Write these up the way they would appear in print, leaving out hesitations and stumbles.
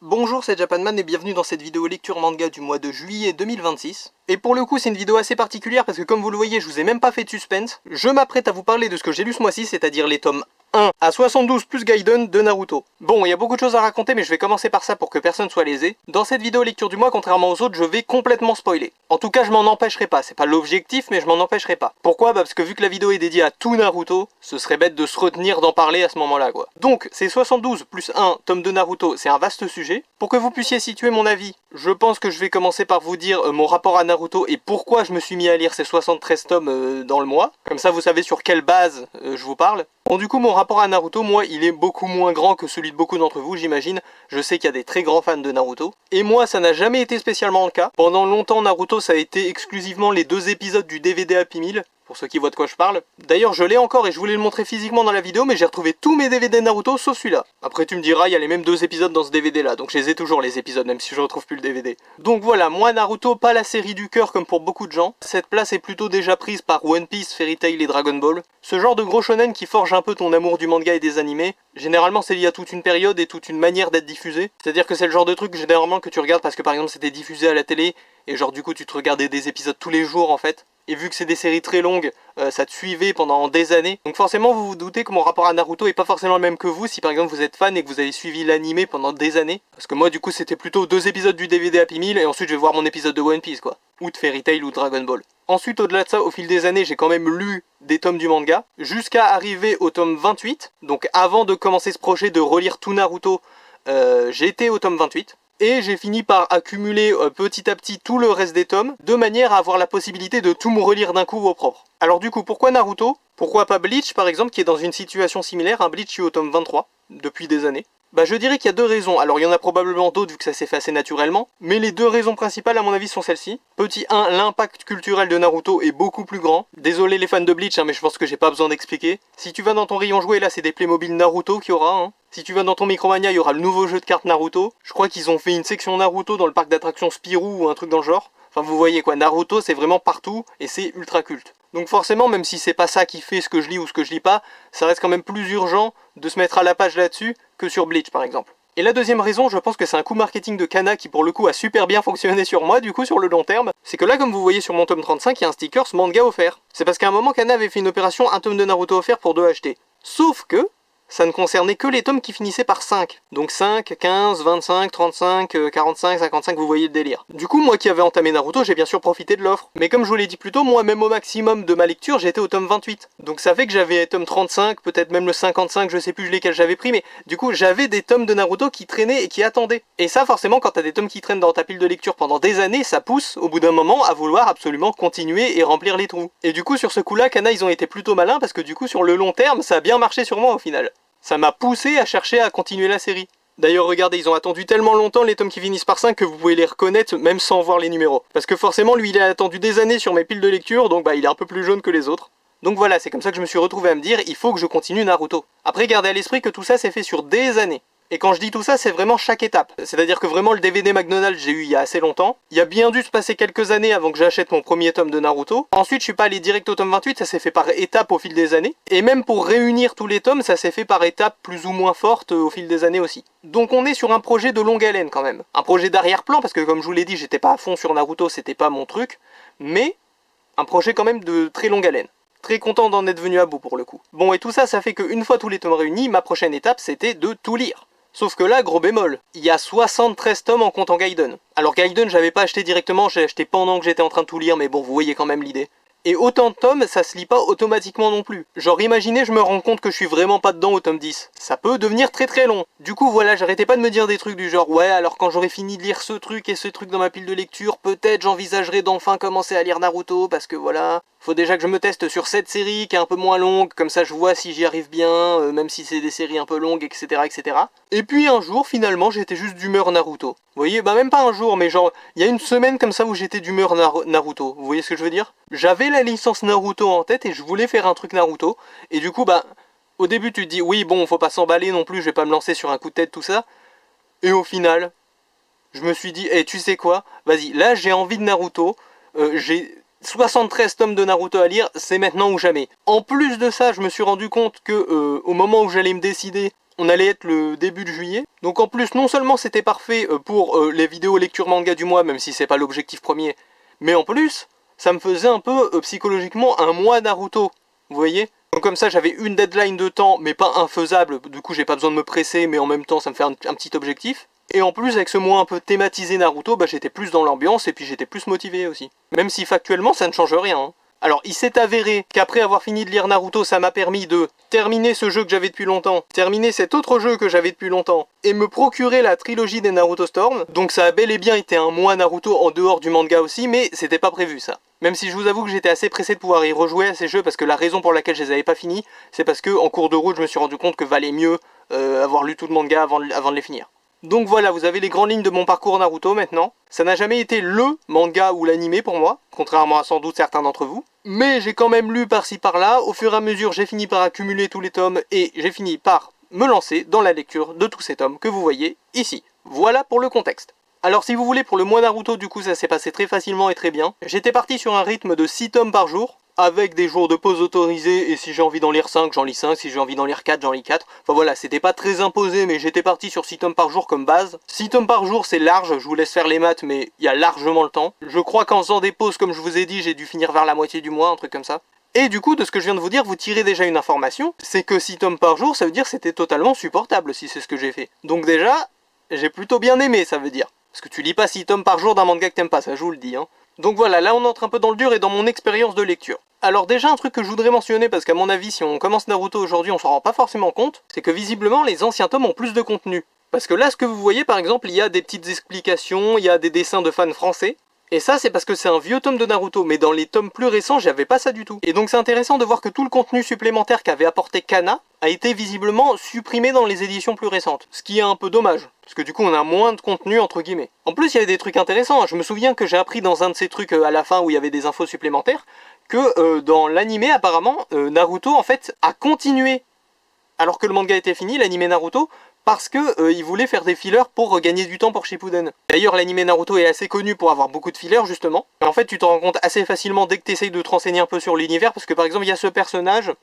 Bonjour, c'est Japanman et bienvenue dans cette vidéo lecture manga du mois de juillet 2026. Et pour le coup c'est une vidéo assez particulière parce que comme vous le voyez je vous ai même pas fait de suspense. Je m'apprête à vous parler de ce que j'ai lu ce mois-ci, c'est-à-dire les tomes 1 à 72 plus Gaiden de Naruto. Bon, il y a beaucoup de choses à raconter mais je vais commencer par ça pour que personne soit lésé. Dans cette vidéo lecture du mois, contrairement aux autres, je vais complètement spoiler. En tout cas je m'en empêcherai pas, c'est pas l'objectif mais je m'en empêcherai pas. Pourquoi ? Parce que vu que la vidéo est dédiée à tout Naruto, ce serait bête de se retenir d'en parler à ce moment-là quoi. Donc c'est 72 plus 1 tome de Naruto, c'est un vaste sujet. Pour que vous puissiez situer mon avis, je pense que je vais commencer par vous dire mon rapport à Naruto et pourquoi je me suis mis à lire ces 73 tomes dans le mois. Comme ça vous savez sur quelle base je vous parle. Bon, du coup mon rapport à Naruto, moi il est beaucoup moins grand que celui de beaucoup d'entre vous j'imagine. Je sais qu'il y a des très grands fans de Naruto. Et moi ça n'a jamais été spécialement le cas. Pendant longtemps Naruto ça a été exclusivement les 2 épisodes du DVD Happy Meal. Pour ceux qui voient de quoi je parle. D'ailleurs je l'ai encore et je voulais le montrer physiquement dans la vidéo, mais j'ai retrouvé tous mes DVD Naruto sauf celui-là. Après tu me diras, il y a les mêmes 2 épisodes dans ce DVD là, donc je les ai toujours les épisodes même si je retrouve plus le DVD. Donc voilà, moi Naruto, pas la série du cœur comme pour beaucoup de gens. Cette place est plutôt déjà prise par One Piece, Fairy Tail et Dragon Ball. Ce genre de gros shonen qui forge un peu ton amour du manga et des animés. Généralement c'est lié à toute une période et toute une manière d'être diffusé. C'est-à-dire que c'est le genre de truc généralement que tu regardes parce que par exemple c'était diffusé à la télé, et genre du coup tu te regardais des épisodes tous les jours en fait. Et vu que c'est des séries très longues, ça te suivait pendant des années. Donc forcément vous vous doutez que mon rapport à Naruto est pas forcément le même que vous si par exemple vous êtes fan et que vous avez suivi l'animé pendant des années. Parce que moi du coup c'était plutôt 2 épisodes du DVD Happy Meal et ensuite je vais voir mon épisode de One Piece quoi. Ou de Fairy Tail ou Dragon Ball. Ensuite au-delà de ça, au fil des années j'ai quand même lu des tomes du manga. Jusqu'à arriver au tome 28. Donc avant de commencer ce projet de relire tout Naruto, j'étais au tome 28. Et j'ai fini par accumuler petit à petit tout le reste des tomes, de manière à avoir la possibilité de tout me relire d'un coup au propre. Alors du coup, pourquoi Naruto ? Pourquoi pas Bleach par exemple, qui est dans une situation similaire, un Bleach qui est au tome 23, depuis des années ? Bah je dirais qu'il y a 2 raisons, alors il y en a probablement d'autres vu que ça s'est fait assez naturellement, mais les 2 raisons principales à mon avis sont celles-ci. Petit 1, l'impact culturel de Naruto est beaucoup plus grand. Désolé les fans de Bleach, mais je pense que j'ai pas besoin d'expliquer. Si tu vas dans ton rayon jouet, là c'est des Playmobil Naruto qu'il y aura, Si tu vas dans ton Micromania, il y aura le nouveau jeu de cartes Naruto. Je crois qu'ils ont fait une section Naruto dans le parc d'attractions Spirou ou un truc dans le genre. Enfin vous voyez quoi, Naruto c'est vraiment partout et c'est ultra culte. Donc forcément, même si c'est pas ça qui fait ce que je lis ou ce que je lis pas, ça reste quand même plus urgent de se mettre à la page là-dessus que sur Bleach par exemple. Et la deuxième raison, je pense que c'est un coup marketing de Kana qui pour le coup a super bien fonctionné sur moi, du coup sur le long terme, c'est que là comme vous voyez sur mon tome 35, il y a un sticker ce manga offert. C'est parce qu'à un moment Kana avait fait une opération, un tome de Naruto offert pour 2 achetés. Sauf que ça ne concernait que les tomes qui finissaient par 5. Donc 5, 15, 25, 35, 45, 55, vous voyez le délire. Du coup, moi qui avais entamé Naruto, j'ai bien sûr profité de l'offre. Mais comme je vous l'ai dit plus tôt, moi même au maximum de ma lecture, j'étais au tome 28. Donc ça fait que j'avais tome 35, peut-être même le 55, je sais plus lesquels j'avais pris, mais du coup j'avais des tomes de Naruto qui traînaient et qui attendaient. Et ça forcément, quand t'as des tomes qui traînent dans ta pile de lecture pendant des années, ça pousse au bout d'un moment à vouloir absolument continuer et remplir les trous. Et du coup sur ce coup-là, Kana ils ont été plutôt malins parce que du coup sur le long terme, ça a bien marché sur moi au final. Ça m'a poussé à chercher à continuer la série. D'ailleurs regardez, ils ont attendu tellement longtemps les tomes qui finissent par 5 que vous pouvez les reconnaître même sans voir les numéros. Parce que forcément lui il a attendu des années sur mes piles de lecture, donc bah il est un peu plus jaune que les autres. Donc voilà, c'est comme ça que je me suis retrouvé à me dire, il faut que je continue Naruto. Après gardez à l'esprit que tout ça s'est fait sur des années. Et quand je dis tout ça, c'est vraiment chaque étape. C'est-à-dire que vraiment le DVD McDonald's, j'ai eu il y a assez longtemps. Il a bien dû se passer quelques années avant que j'achète mon premier tome de Naruto. Ensuite, je suis pas allé direct au tome 28, ça s'est fait par étapes au fil des années. Et même pour réunir tous les tomes, ça s'est fait par étapes plus ou moins fortes au fil des années aussi. Donc on est sur un projet de longue haleine quand même. Un projet d'arrière-plan, parce que comme je vous l'ai dit, j'étais pas à fond sur Naruto, c'était pas mon truc. Mais un projet quand même de très longue haleine. Très content d'en être venu à bout pour le coup. Bon, et tout ça, ça fait qu'une fois tous les tomes réunis, ma prochaine étape, c'était de tout lire. Sauf que là, gros bémol, il y a 73 tomes en comptant Gaiden. Alors Gaiden, j'avais pas acheté directement, j'ai acheté pendant que j'étais en train de tout lire, mais bon, vous voyez quand même l'idée. Et autant de tomes, ça se lit pas automatiquement non plus. Genre imaginez, je me rends compte que je suis vraiment pas dedans au tome 10. Ça peut devenir très très long. Du coup voilà, j'arrêtais pas de me dire des trucs du genre ouais, alors quand j'aurai fini de lire ce truc et ce truc dans ma pile de lecture, peut-être j'envisagerai d'enfin commencer à lire Naruto, parce que voilà, faut déjà que je me teste sur cette série qui est un peu moins longue, comme ça je vois si j'y arrive bien, même si c'est des séries un peu longues, etc. etc. Et puis un jour, finalement, j'étais juste d'humeur Naruto. Vous voyez, bah même pas un jour, mais genre, il y a une semaine comme ça où j'étais d'humeur Naruto. Vous voyez ce que je veux dire ? J'avais la licence Naruto en tête et je voulais faire un truc Naruto. Et du coup, bah, au début tu te dis, oui, bon, faut pas s'emballer non plus, je vais pas me lancer sur un coup de tête, tout ça. Et au final, je me suis dit, tu sais quoi ? Vas-y, là j'ai envie de Naruto, j'ai 73 tomes de Naruto à lire, c'est maintenant ou jamais. En plus de ça, je me suis rendu compte que au moment où j'allais me décider, On allait être le début de juillet. Donc en plus, non seulement c'était parfait pour les vidéos lecture manga du mois, même si c'est pas l'objectif premier, mais en plus, ça me faisait un peu psychologiquement un mois Naruto. Vous voyez? Donc comme ça, j'avais une deadline de temps, mais pas infaisable. Du coup, j'ai pas besoin de me presser, mais en même temps, ça me fait un petit objectif. Et en plus, avec ce mois un peu thématisé Naruto, bah, j'étais plus dans l'ambiance et puis j'étais plus motivé aussi. Même si factuellement, ça ne change rien. Hein. Alors, il s'est avéré qu'après avoir fini de lire Naruto, ça m'a permis de terminer ce jeu que j'avais depuis longtemps, terminer cet autre jeu que j'avais depuis longtemps, et me procurer la trilogie des Naruto Storm. Donc ça a bel et bien été un mois Naruto en dehors du manga aussi, mais c'était pas prévu ça. Même si je vous avoue que j'étais assez pressé de pouvoir y rejouer à ces jeux, parce que la raison pour laquelle je les avais pas finis, c'est parce que en cours de route, je me suis rendu compte que valait mieux avoir lu tout le manga avant de les finir. Donc voilà, vous avez les grandes lignes de mon parcours Naruto maintenant. Ça n'a jamais été LE manga ou l'animé pour moi, contrairement à sans doute certains d'entre vous. Mais j'ai quand même lu par-ci par-là, au fur et à mesure j'ai fini par accumuler tous les tomes et j'ai fini par me lancer dans la lecture de tous ces tomes que vous voyez ici. Voilà pour le contexte. Alors si vous voulez, pour le mois Naruto, du coup ça s'est passé très facilement et très bien. J'étais parti sur un rythme de 6 tomes par jour, avec des jours de pause autorisés, et si j'ai envie d'en lire 5, j'en lis 5, si j'ai envie d'en lire 4, j'en lis 4. Enfin voilà, c'était pas très imposé, mais j'étais parti sur 6 tomes par jour comme base. 6 tomes par jour, c'est large, je vous laisse faire les maths, mais il y a largement le temps. Je crois qu'en faisant des pauses, comme je vous ai dit, j'ai dû finir vers la moitié du mois, un truc comme ça. Et du coup, de ce que je viens de vous dire, vous tirez déjà une information, c'est que 6 tomes par jour, ça veut dire que c'était totalement supportable, si c'est ce que j'ai fait. Donc déjà, j'ai plutôt bien aimé, ça veut dire. Parce que tu lis pas 6 tomes par jour d'un manga que t'aimes pas, ça je vous le dis. Hein. Donc voilà, là on entre un peu dans le dur et dans mon expérience de lecture. Alors déjà un truc que je voudrais mentionner, parce qu'à mon avis si on commence Naruto aujourd'hui on s'en rend pas forcément compte, c'est que visiblement les anciens tomes ont plus de contenu. Parce que là ce que vous voyez par exemple, il y a des petites explications, il y a des dessins de fans français, et ça c'est parce que c'est un vieux tome de Naruto, mais dans les tomes plus récents j'avais pas ça du tout. Et donc c'est intéressant de voir que tout le contenu supplémentaire qu'avait apporté Kana a été visiblement supprimé dans les éditions plus récentes, ce qui est un peu dommage. Parce que du coup on a moins de contenu entre guillemets. En plus il y avait des trucs intéressants, je me souviens que j'ai appris dans un de ces trucs à la fin où il y avait des infos supplémentaires, que dans l'animé apparemment, Naruto en fait a continué, alors que le manga était fini, l'animé Naruto, parce que il voulait faire des fillers pour gagner du temps pour Shippuden. D'ailleurs l'animé Naruto est assez connu pour avoir beaucoup de fillers justement. Et en fait tu te rends compte assez facilement dès que tu essayes de te renseigner un peu sur l'univers, parce que par exemple il y a ce personnage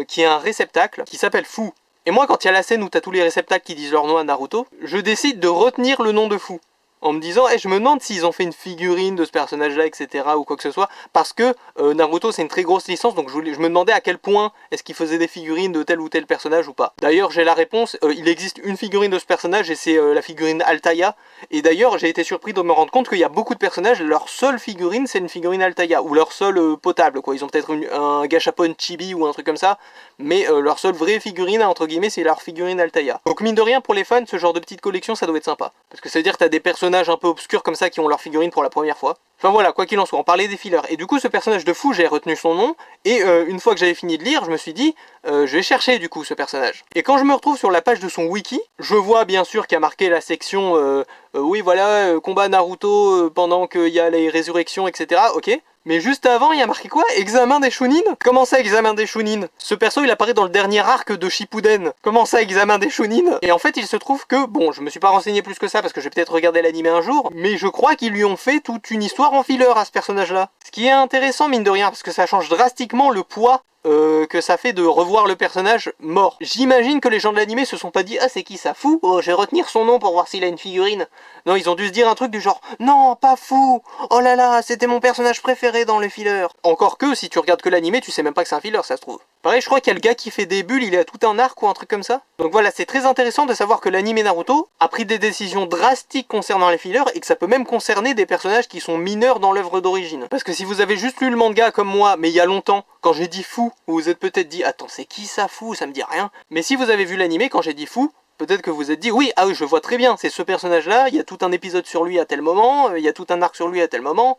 qui est un réceptacle, qui s'appelle Fu. Et moi, quand il y a la scène où t'as tous les réceptacles qui disent leur nom à Naruto, je décide de retenir le nom de Fu. En me disant, je me demande s'ils ont fait une figurine de ce personnage-là, etc. ou quoi que ce soit, parce que Naruto c'est une très grosse licence, donc je me demandais à quel point est-ce qu'ils faisaient des figurines de tel ou tel personnage ou pas. D'ailleurs, j'ai la réponse, il existe une figurine de ce personnage et c'est la figurine Altaïa. Et d'ailleurs, j'ai été surpris de me rendre compte qu'il y a beaucoup de personnages, leur seule figurine c'est une figurine Altaïa, ou leur seule potable, quoi. Ils ont peut-être un gachapon chibi ou un truc comme ça, mais leur seule vraie figurine, entre guillemets, c'est leur figurine Altaïa. Donc mine de rien, pour les fans, ce genre de petite collection, ça doit être sympa. Parce que ça veut dire que t'as des personnages un peu obscurs comme ça qui ont leur figurine pour la première fois. Enfin voilà, quoi qu'il en soit, on parlait des fillers. Et du coup, ce personnage de Fu, j'ai retenu son nom, et une fois que j'avais fini de lire, je me suis dit, je vais chercher du coup ce personnage. Et quand je me retrouve sur la page de son wiki, je vois bien sûr qu'il y a marqué la section, oui voilà, combat Naruto pendant qu'il y a les résurrections, etc. Ok. Mais juste avant, il y a marqué quoi? Examen des Chunin? Comment ça, examen des Chunin? Ce perso, il apparaît dans le dernier arc de Shippuden. Comment ça, examen des Chunin? Et en fait, il se trouve que, bon, je me suis pas renseigné plus que ça parce que je vais peut-être regarder l'animé un jour, mais je crois qu'ils lui ont fait toute une histoire en filler à ce personnage-là. Ce qui est intéressant, mine de rien, parce que ça change drastiquement le poids que ça fait de revoir le personnage mort. J'imagine que les gens de l'animé se sont pas dit « Ah, c'est qui ça, Fu? Oh, je vais retenir son nom pour voir s'il a une figurine. » Non, ils ont dû se dire un truc du genre « Non, pas Fu! Oh là là, c'était mon personnage préféré dans le filler. » Encore que, si tu regardes que l'animé, tu sais même pas que c'est un filler, ça se trouve. Pareil, je crois qu'il y a le gars qui fait des bulles, il a tout un arc ou un truc comme ça. Donc voilà, c'est très intéressant de savoir que l'animé Naruto a pris des décisions drastiques concernant les fillers et que ça peut même concerner des personnages qui sont mineurs dans l'œuvre d'origine. Parce que si vous avez juste lu le manga comme moi, mais il y a longtemps, quand j'ai dit Fu, vous vous êtes peut-être dit « Attends, c'est qui ça, Fu? Ça me dit rien. » Mais si vous avez vu l'animé, quand j'ai dit Fu, peut-être que vous vous êtes dit « Oui, ah oui, je vois très bien, c'est ce personnage-là, il y a tout un épisode sur lui à tel moment, il y a tout un arc sur lui à tel moment. »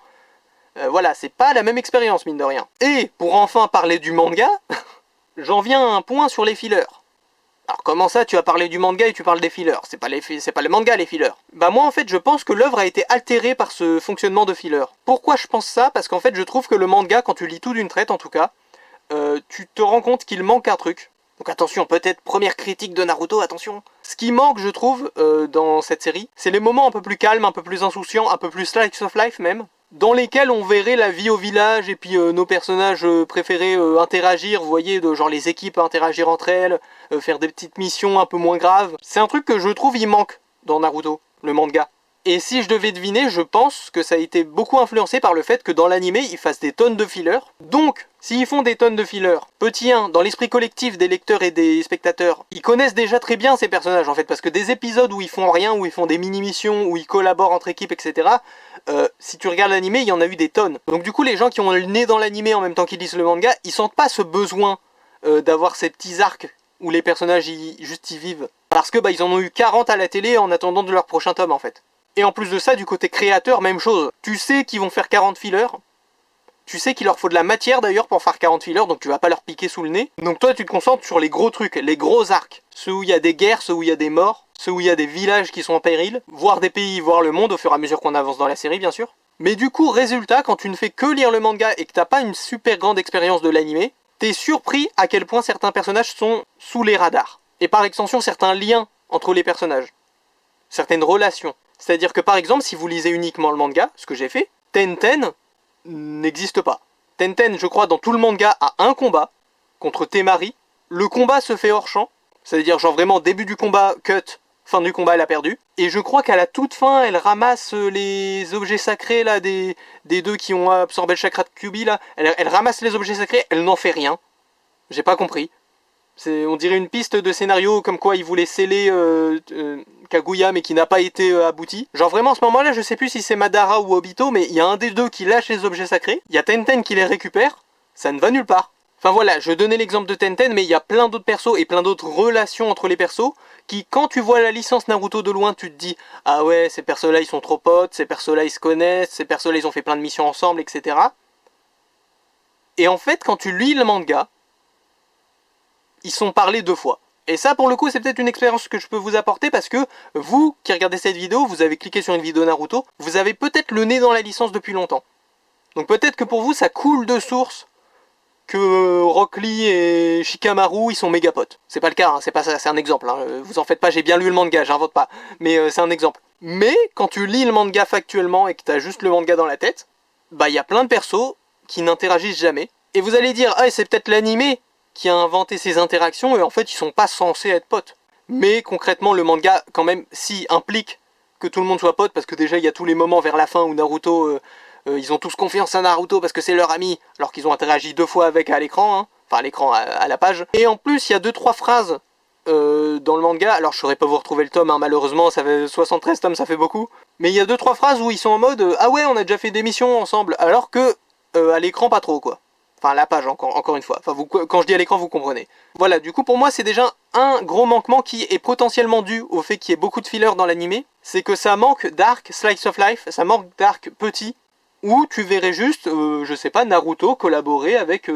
Voilà, c'est pas la même expérience, mine de rien. Et, pour enfin parler du manga, j'en viens à un point sur les fillers. Alors comment ça, tu as parlé du manga et tu parles des fillers? C'est pas le manga, les fillers. Bah moi, en fait, je pense que l'œuvre a été altérée par ce fonctionnement de fillers. Pourquoi je pense ça? Parce qu'en fait, je trouve que le manga, quand tu lis tout d'une traite, en tout cas, tu te rends compte qu'il manque un truc. Donc attention, peut-être première critique de Naruto, attention. Ce qui manque, je trouve, dans cette série, c'est les moments un peu plus calmes, un peu plus insouciants, un peu plus slice of life même. dans lesquels on verrait la vie au village et puis nos personnages préférés interagir, vous voyez, genre les équipes interagir entre elles, faire des petites missions un peu moins graves. C'est un truc que je trouve il manque dans Naruto, le manga. Et si je devais deviner, je pense que ça a été beaucoup influencé par le fait que dans l'animé, ils fassent des tonnes de fillers. Donc, s'ils font des tonnes de fillers, petit 1, dans l'esprit collectif des lecteurs et des spectateurs, ils connaissent déjà très bien ces personnages en fait, parce que des épisodes où ils font rien, où ils font des mini-missions, où ils collaborent entre équipes, etc., si tu regardes l'animé, il y en a eu des tonnes. Donc du coup, les gens qui ont le nez dans l'animé en même temps qu'ils lisent le manga, ils sentent pas ce besoin d'avoir ces petits arcs où les personnages juste y vivent. Parce que bah ils en ont eu 40 à la télé en attendant de leur prochain tome en fait. Et en plus de ça, du côté créateur, même chose. Tu sais qu'ils vont faire 40 fillers. Tu sais qu'il leur faut de la matière d'ailleurs pour faire 40 fillers, donc tu vas pas leur piquer sous le nez. Donc toi tu te concentres sur les gros trucs, les gros arcs. Ceux où il y a des guerres, ceux où il y a des morts, ceux où il y a des villages qui sont en péril, voire des pays, voire le monde au fur et à mesure qu'on avance dans la série bien sûr. Mais du coup, résultat, quand tu ne fais que lire le manga et que t'as pas une super grande expérience de l'animé, t'es surpris à quel point certains personnages sont sous les radars. Et par extension, certains liens entre les personnages. Certaines relations. C'est-à-dire que par exemple, si vous lisez uniquement le manga, ce que j'ai fait, Tenten n'existe pas. Tenten, je crois, dans tout le manga, a un combat contre Temari. Le combat se fait hors champ, c'est-à-dire genre vraiment début du combat, cut, fin du combat, elle a perdu. Et je crois qu'à la toute fin, elle ramasse les objets sacrés là des deux qui ont absorbé le chakra de Kyuubi là. Elle ramasse les objets sacrés, elle n'en fait rien. J'ai pas compris. On dirait une piste de scénario comme quoi il voulait sceller Kaguya mais qui n'a pas été abouti. Genre vraiment à ce moment là je sais plus si c'est Madara ou Obito, mais il y a un des deux qui lâche les objets sacrés, il y a Tenten qui les récupère, ça ne va nulle part. Enfin voilà, je donnais l'exemple de Tenten, mais il y a plein d'autres persos et plein d'autres relations entre les persos qui, quand tu vois la licence Naruto de loin, tu te dis ah ouais, ces persos là ils sont trop potes, ces persos là ils se connaissent, ces persos là ils ont fait plein de missions ensemble, etc. Et en fait quand tu lis le manga, ils sont parlés 2 fois. Et ça pour le coup c'est peut-être une expérience que je peux vous apporter parce que vous qui regardez cette vidéo, vous avez cliqué sur une vidéo Naruto, vous avez peut-être le nez dans la licence depuis longtemps. Donc peut-être que pour vous ça coule de source que Rock Lee et Shikamaru ils sont méga potes. C'est pas le cas, hein, c'est pas ça, c'est un exemple. Hein. Vous en faites pas, j'ai bien lu le manga, j'invente pas. Mais c'est un exemple. Mais quand tu lis le manga factuellement et que t'as juste le manga dans la tête, bah il y a plein de persos qui n'interagissent jamais. Et vous allez dire, ah c'est peut-être l'animé qui a inventé ces interactions et en fait ils sont pas censés être potes. Mais concrètement le manga quand même si implique que tout le monde soit pote parce que déjà il y a tous les moments vers la fin où Naruto ils ont tous confiance à Naruto parce que c'est leur ami alors qu'ils ont interagi 2 fois avec à l'écran, hein. Enfin à l'écran à la page. Et en plus il y a 2-3 phrases dans le manga, alors je saurais pas vous retrouver le tome hein, malheureusement ça fait 73 tomes ça fait beaucoup. Mais il y a 2-3 phrases où ils sont en mode ah ouais on a déjà fait des missions ensemble alors que à l'écran pas trop quoi. Enfin, la page, encore une fois. Enfin, quand je dis à l'écran, vous comprenez. Voilà, du coup, pour moi, c'est déjà un gros manquement qui est potentiellement dû au fait qu'il y ait beaucoup de fillers dans l'animé. C'est que ça manque d'arc slice of life, ça manque d'arc petit, où tu verrais juste, je sais pas, Naruto collaborer avec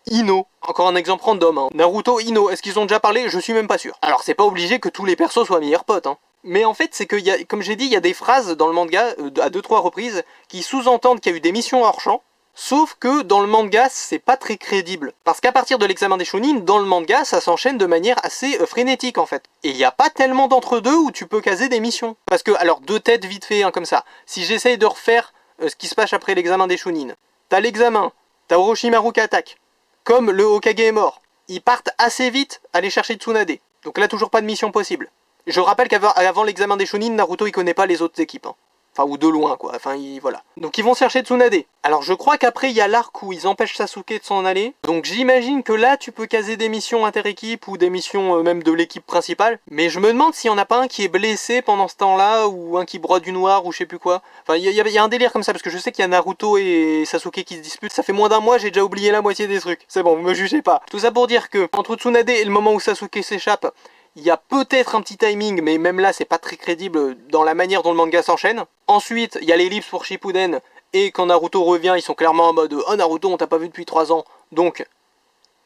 Ino. Encore un exemple random, hein. Naruto, Ino, est-ce qu'ils ont déjà parlé? Je suis même pas sûr. Alors, c'est pas obligé que tous les persos soient meilleurs potes, hein. Mais en fait, c'est que, comme j'ai dit, il y a des phrases dans le manga, à 2-3 reprises, qui sous-entendent qu'il y a eu des missions hors champ. Sauf que dans le manga, c'est pas très crédible. Parce qu'à partir de l'examen des Chunin, dans le manga, ça s'enchaîne de manière assez frénétique en fait. Et il n'y a pas tellement d'entre-deux où tu peux caser des missions. Parce que, alors, 2 têtes vite fait, hein, comme ça. Si j'essaye de refaire ce qui se passe après l'examen des Chunin, t'as l'examen, t'as Orochimaru qui attaque. Comme le Hokage est mort, ils partent assez vite aller chercher Tsunade. Donc là, toujours pas de mission possible. Je rappelle qu'avant l'examen des Chunin, Naruto il connaît pas les autres équipes. Hein. Enfin, ou de loin, quoi. Enfin, voilà. Donc, ils vont chercher Tsunade. Alors, je crois qu'après, il y a l'arc où ils empêchent Sasuke de s'en aller. Donc, j'imagine que là, tu peux caser des missions inter-équipe ou des missions même de l'équipe principale. Mais je me demande s'il n'y en a pas un qui est blessé pendant ce temps-là ou un qui broie du noir ou je sais plus quoi. Enfin, il y a un délire comme ça parce que je sais qu'il y a Naruto et Sasuke qui se disputent. Ça fait moins d'un mois, j'ai déjà oublié la moitié des trucs. C'est bon, vous me jugez pas. Tout ça pour dire que, entre Tsunade et le moment où Sasuke s'échappe, il y a peut-être un petit timing, mais même là, c'est pas très crédible dans la manière dont le manga s'enchaîne. Ensuite, il y a l'ellipse pour Shippuden, et quand Naruto revient, ils sont clairement en mode « Oh Naruto, on t'a pas vu depuis 3 ans ». Donc,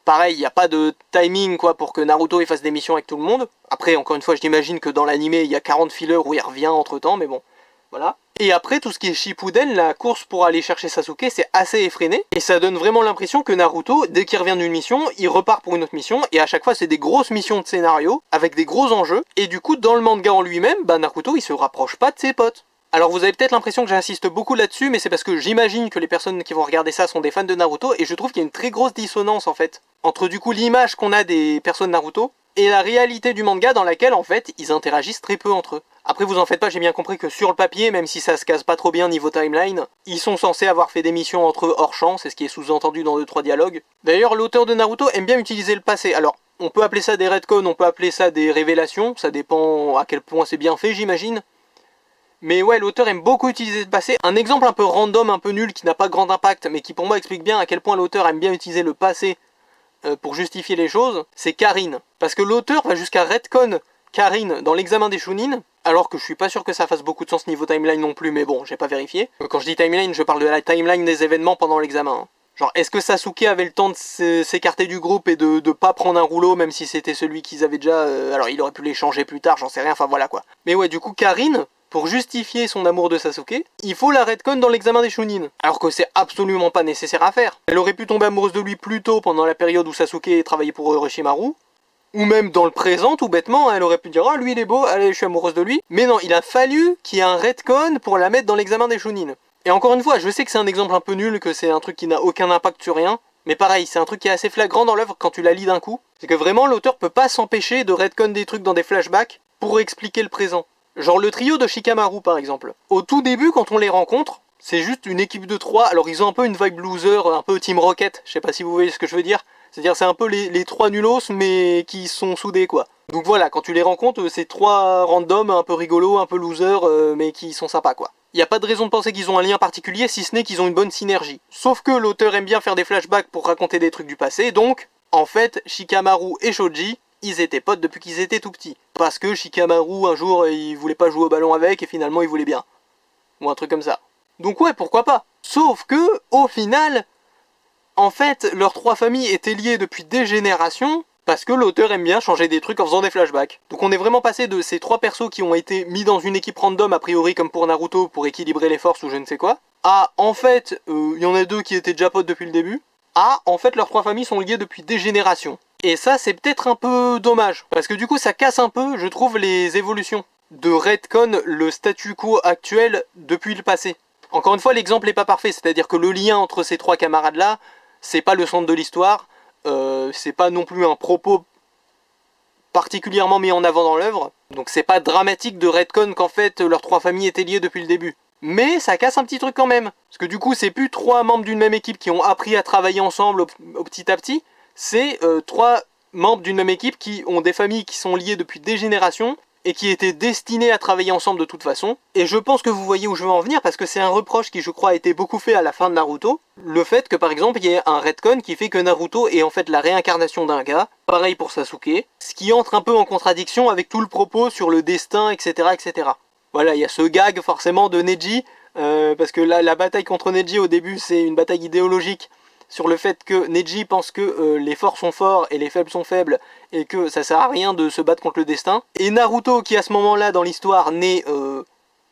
pareil, il n'y a pas de timing quoi pour que Naruto il fasse des missions avec tout le monde. Après, encore une fois, j'imagine que dans l'animé, il y a 40 fillers où il revient entre-temps, mais bon, voilà. Et après, tout ce qui est Shippuden, la course pour aller chercher Sasuke, c'est assez effréné. Et ça donne vraiment l'impression que Naruto, dès qu'il revient d'une mission, il repart pour une autre mission. Et à chaque fois, c'est des grosses missions de scénario, avec des gros enjeux. Et du coup, dans le manga en lui-même, bah Naruto, il se rapproche pas de ses potes. Alors vous avez peut-être l'impression que j'insiste beaucoup là-dessus, mais c'est parce que j'imagine que les personnes qui vont regarder ça sont des fans de Naruto, et je trouve qu'il y a une très grosse dissonance en fait, entre du coup l'image qu'on a des personnes Naruto, et la réalité du manga dans laquelle en fait ils interagissent très peu entre eux. Après vous en faites pas, j'ai bien compris que sur le papier, même si ça se case pas trop bien niveau timeline, ils sont censés avoir fait des missions entre eux hors champ, c'est ce qui est sous-entendu dans 2-3 dialogues. D'ailleurs l'auteur de Naruto aime bien utiliser le passé, alors on peut appeler ça des retcons, on peut appeler ça des révélations, ça dépend à quel point c'est bien fait j'imagine. Mais ouais, l'auteur aime beaucoup utiliser le passé. Un exemple un peu random, un peu nul, qui n'a pas grand impact, mais qui pour moi explique bien à quel point l'auteur aime bien utiliser le passé pour justifier les choses, c'est Karin. Parce que l'auteur va jusqu'à retcon Karin dans l'examen des Chunin, alors que je suis pas sûr que ça fasse beaucoup de sens niveau timeline non plus, mais bon, j'ai pas vérifié. Quand je dis timeline, je parle de la timeline des événements pendant l'examen. Hein. Genre, est-ce que Sasuke avait le temps de s'écarter du groupe et de pas prendre un rouleau, même si c'était celui qu'ils avaient déjà... alors, il aurait pu l'échanger plus tard, j'en sais rien, enfin voilà quoi. Mais ouais, du coup, Karin... Pour justifier son amour de Sasuke, il faut la retcon dans l'examen des Chunin. Alors que c'est absolument pas nécessaire à faire. Elle aurait pu tomber amoureuse de lui plus tôt pendant la période où Sasuke travaillait pour Orochimaru. Ou même dans le présent, tout bêtement, elle aurait pu dire « Oh, lui il est beau, allez, je suis amoureuse de lui ». Mais non, il a fallu qu'il y ait un retcon pour la mettre dans l'examen des Chunin. Et encore une fois, je sais que c'est un exemple un peu nul, que c'est un truc qui n'a aucun impact sur rien. Mais pareil, c'est un truc qui est assez flagrant dans l'œuvre quand tu la lis d'un coup. C'est que vraiment, l'auteur peut pas s'empêcher de retcon des trucs dans des flashbacks pour expliquer le présent. Genre le trio de Shikamaru par exemple. Au tout début quand on les rencontre, c'est juste une équipe de 3, alors ils ont un peu une vibe loser, un peu Team Rocket, je sais pas si vous voyez ce que je veux dire. C'est-à-dire c'est un peu les 3 nulos mais qui sont soudés quoi. Donc voilà, quand tu les rencontres, c'est 3 randoms un peu rigolos, un peu losers, mais qui sont sympas quoi. Il n'y a pas de raison de penser qu'ils ont un lien particulier si ce n'est qu'ils ont une bonne synergie. Sauf que l'auteur aime bien faire des flashbacks pour raconter des trucs du passé, donc en fait Shikamaru et Shoji, ils étaient potes depuis qu'ils étaient tout petits. Parce que Shikamaru, un jour, il voulait pas jouer au ballon avec, et finalement, il voulait bien. Ou un truc comme ça. Donc ouais, pourquoi pas. Sauf que, au final, en fait, leurs 3 familles étaient liées depuis des générations, parce que l'auteur aime bien changer des trucs en faisant des flashbacks. Donc on est vraiment passé de ces 3 persos qui ont été mis dans une équipe random, a priori comme pour Naruto, pour équilibrer les forces ou je ne sais quoi, à, en fait, il y en a 2 qui étaient déjà potes depuis le début, à, en fait, leurs 3 familles sont liées depuis des générations. Et ça, c'est peut-être un peu dommage, parce que du coup, ça casse un peu, je trouve, les évolutions. De retcon le statu quo actuel depuis le passé. Encore une fois, l'exemple n'est pas parfait, c'est-à-dire que le lien entre ces 3 camarades-là, c'est pas le centre de l'histoire, c'est pas non plus un propos particulièrement mis en avant dans l'œuvre, donc c'est pas dramatique de retcon qu'en fait, leurs 3 familles étaient liées depuis le début. Mais ça casse un petit truc quand même, parce que du coup, c'est plus 3 membres d'une même équipe qui ont appris à travailler ensemble au petit à petit, c'est 3 membres d'une même équipe qui ont des familles qui sont liées depuis des générations et qui étaient destinées à travailler ensemble de toute façon. Et je pense que vous voyez où je veux en venir parce que c'est un reproche qui je crois a été beaucoup fait à la fin de Naruto. Le fait que par exemple il y ait un retcon qui fait que Naruto est en fait la réincarnation d'un gars. Pareil pour Sasuke. Ce qui entre un peu en contradiction avec tout le propos sur le destin, etc. etc. Voilà, il y a ce gag forcément de Neji. Parce que la bataille contre Neji au début c'est une bataille idéologique. Sur le fait que Neji pense que les forts sont forts et les faibles sont faibles et que ça sert à rien de se battre contre le destin. Et Naruto qui à ce moment-là dans l'histoire n'est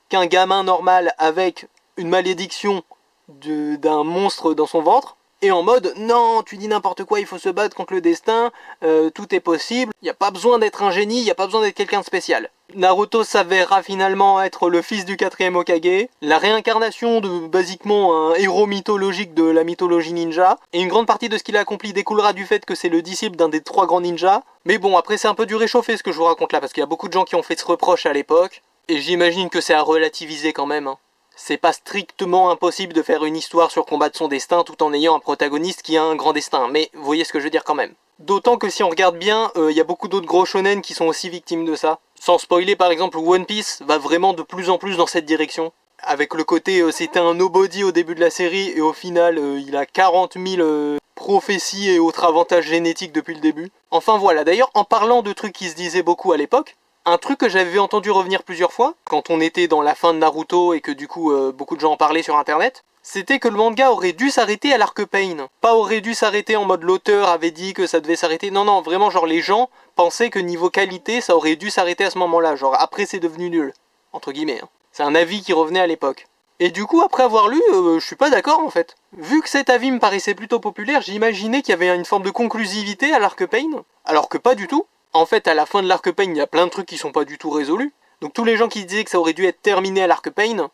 qu'un gamin normal avec une malédiction d'un monstre dans son ventre. Et en mode non, tu dis n'importe quoi, il faut se battre contre le destin, tout est possible, il n'y a pas besoin d'être un génie, il n'y a pas besoin d'être quelqu'un de spécial. Naruto s'avérera finalement être le fils du 4ème Hokage, la réincarnation de basiquement un héros mythologique de la mythologie ninja, et une grande partie de ce qu'il a accompli découlera du fait que c'est le disciple d'un des 3 grands ninjas. Mais bon, après c'est un peu du réchauffé ce que je vous raconte là, parce qu'il y a beaucoup de gens qui ont fait ce reproche à l'époque, et j'imagine que c'est à relativiser quand même. Hein. C'est pas strictement impossible de faire une histoire sur combattre son destin tout en ayant un protagoniste qui a un grand destin, mais vous voyez ce que je veux dire quand même. D'autant que si on regarde bien, y a beaucoup d'autres gros shonen qui sont aussi victimes de ça. Sans spoiler par exemple, One Piece va vraiment de plus en plus dans cette direction. Avec le côté c'était un nobody au début de la série et au final il a 40 000 prophéties et autres avantages génétiques depuis le début. Enfin voilà, d'ailleurs en parlant de trucs qui se disaient beaucoup à l'époque, un truc que j'avais entendu revenir plusieurs fois, quand on était dans la fin de Naruto et que du coup beaucoup de gens en parlaient sur internet, c'était que le manga aurait dû s'arrêter à l'arc Pain. Pas aurait dû s'arrêter en mode l'auteur avait dit que ça devait s'arrêter. Non, non, vraiment genre les gens pensaient que niveau qualité ça aurait dû s'arrêter à ce moment-là. Genre après c'est devenu nul. Entre guillemets. Hein. C'est un avis qui revenait à l'époque. Et du coup après avoir lu, je suis pas d'accord en fait. Vu que cet avis me paraissait plutôt populaire, j'imaginais qu'il y avait une forme de conclusivité à l'arc Pain. Alors que pas du tout. En fait, à la fin de l'arc Pain, il y a plein de trucs qui sont pas du tout résolus. Donc tous les gens qui disaient que ça aurait dû être terminé à l'arc Pain,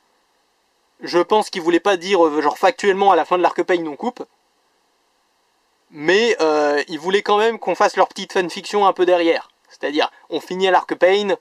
je pense qu'ils voulaient pas dire genre factuellement à la fin de l'arc Pain on coupe, mais ils voulaient quand même qu'on fasse leur petite fanfiction un peu derrière. C'est-à-dire, on finit à l'arc Pain,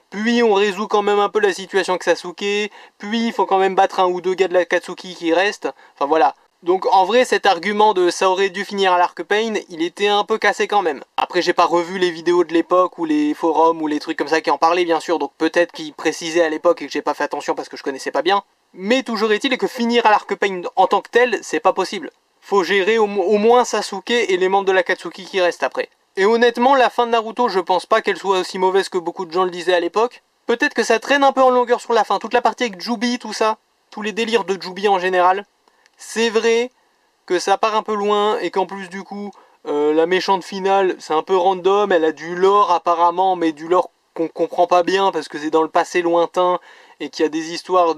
puis on résout quand même un peu la situation avec Sasuke, puis il faut quand même battre un ou deux gars de l'Akatsuki qui restent, enfin voilà. Donc en vrai, cet argument de ça aurait dû finir à l'arc Pain, il était un peu cassé quand même. Après, j'ai pas revu les vidéos de l'époque, ou les forums, ou les trucs comme ça qui en parlaient bien sûr, donc peut-être qu'ils précisaient à l'époque et que j'ai pas fait attention parce que je connaissais pas bien. Mais toujours est-il que finir à l'arc Pain en tant que tel, c'est pas possible. Faut gérer au moins Sasuke et les membres de l'Akatsuki qui restent après. Et honnêtement, la fin de Naruto, je pense pas qu'elle soit aussi mauvaise que beaucoup de gens le disaient à l'époque. Peut-être que ça traîne un peu en longueur sur la fin, toute la partie avec Jubi, tout ça, tous les délires de Jubi en général. C'est vrai que ça part un peu loin et qu'en plus du coup, la méchante finale, c'est un peu random, elle a du lore apparemment, mais du lore qu'on comprend pas bien parce que c'est dans le passé lointain et qu'il y a des histoires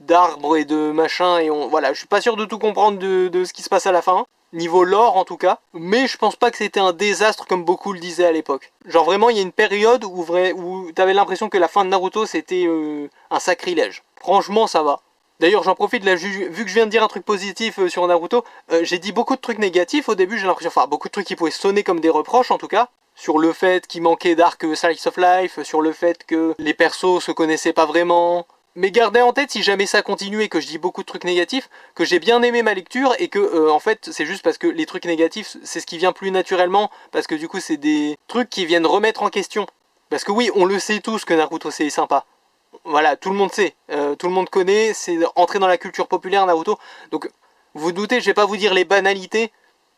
d'arbres et de machin et voilà, je suis pas sûr de tout comprendre de ce qui se passe à la fin. Niveau lore en tout cas, mais je pense pas que c'était un désastre comme beaucoup le disaient à l'époque. Genre vraiment il y a une période où t'avais l'impression que la fin de Naruto c'était un sacrilège. Franchement ça va. D'ailleurs j'en profite là, vu que je viens de dire un truc positif sur Naruto, j'ai dit beaucoup de trucs négatifs au début, j'ai l'impression, enfin beaucoup de trucs qui pouvaient sonner comme des reproches en tout cas. Sur le fait qu'il manquait d'arc Slice of Life, sur le fait que les persos se connaissaient pas vraiment. Mais gardez en tête, si jamais ça continue et que je dis beaucoup de trucs négatifs, que j'ai bien aimé ma lecture et que en fait c'est juste parce que les trucs négatifs c'est ce qui vient plus naturellement, parce que du coup c'est des trucs qui viennent remettre en question. Parce que oui, on le sait tous que Naruto c'est sympa. Voilà, tout le monde sait, tout le monde connaît, c'est entré dans la culture populaire Naruto. Donc vous doutez, je vais pas vous dire les banalités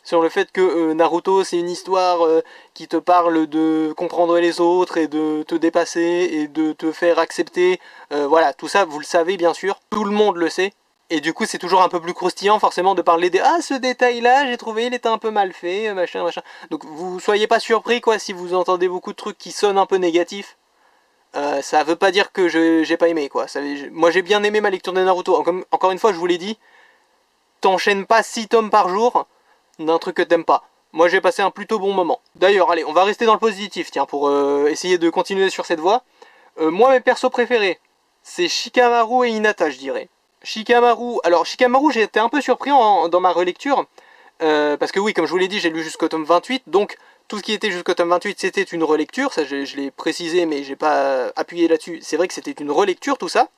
sur le fait que Naruto c'est une histoire qui te parle de comprendre les autres et de te dépasser et de te faire accepter, voilà, tout ça vous le savez bien sûr, tout le monde le sait, et du coup c'est toujours un peu plus croustillant forcément de parler des « Ah ce détail là j'ai trouvé il était un peu mal fait, machin machin », donc vous soyez pas surpris quoi si vous entendez beaucoup de trucs qui sonnent un peu négatifs, ça veut pas dire que j'ai pas aimé quoi, moi j'ai bien aimé ma lecture de Naruto, encore une fois je vous l'ai dit, t'enchaînes pas 6 tomes par jour d'un truc que t'aimes pas. Moi j'ai passé un plutôt bon moment. D'ailleurs, allez, on va rester dans le positif, tiens, pour essayer de continuer sur cette voie. Moi mes persos préférés, c'est Shikamaru et Hinata, je dirais. Shikamaru, alors Shikamaru j'ai été un peu surpris dans ma relecture, parce que oui, comme je vous l'ai dit, j'ai lu jusqu'au tome 28, donc tout ce qui était jusqu'au tome 28 c'était une relecture, ça je l'ai précisé mais j'ai pas appuyé là-dessus, c'est vrai que c'était une relecture tout ça.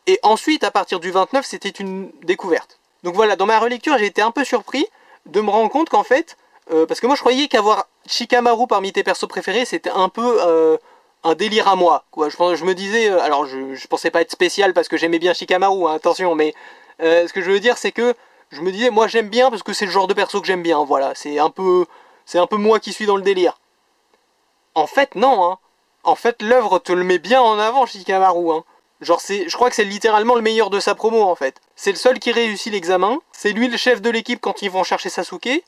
Et ensuite, à partir du 29, c'était une découverte. Donc voilà, dans ma relecture j'ai été un peu surpris de me rendre compte qu'en fait, parce que moi je croyais qu'avoir Shikamaru parmi tes persos préférés c'était un peu un délire à moi, quoi. Je me disais, alors je pensais pas être spécial parce que j'aimais bien Shikamaru, hein, attention, mais ce que je veux dire c'est que je me disais, moi j'aime bien parce que c'est le genre de perso que j'aime bien, voilà, c'est un peu moi qui suis dans le délire. En fait non, hein. En fait l'œuvre te le met bien en avant Shikamaru, hein. Genre je crois que c'est littéralement le meilleur de sa promo en fait. C'est le seul qui réussit l'examen, c'est lui le chef de l'équipe quand ils vont chercher Sasuke.